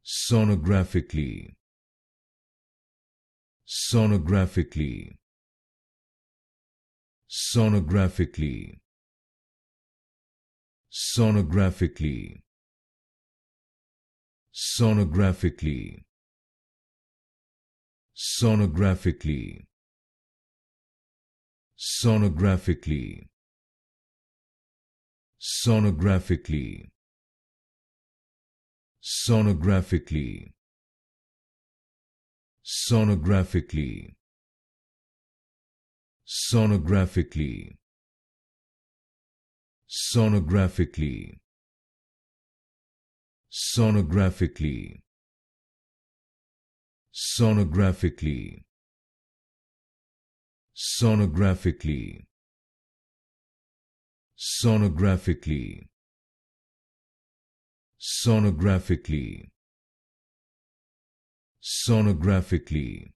Sonographically. Sonographically. Sonographically. Sonographically. Sonographically. Sonographically. Sonographically. Sonographically. Sonographically. Sonographically. Sonographically. Sonographically. Sonographically. Sonographically. Sonographically. Sonographically. Sonographically. Sonographically.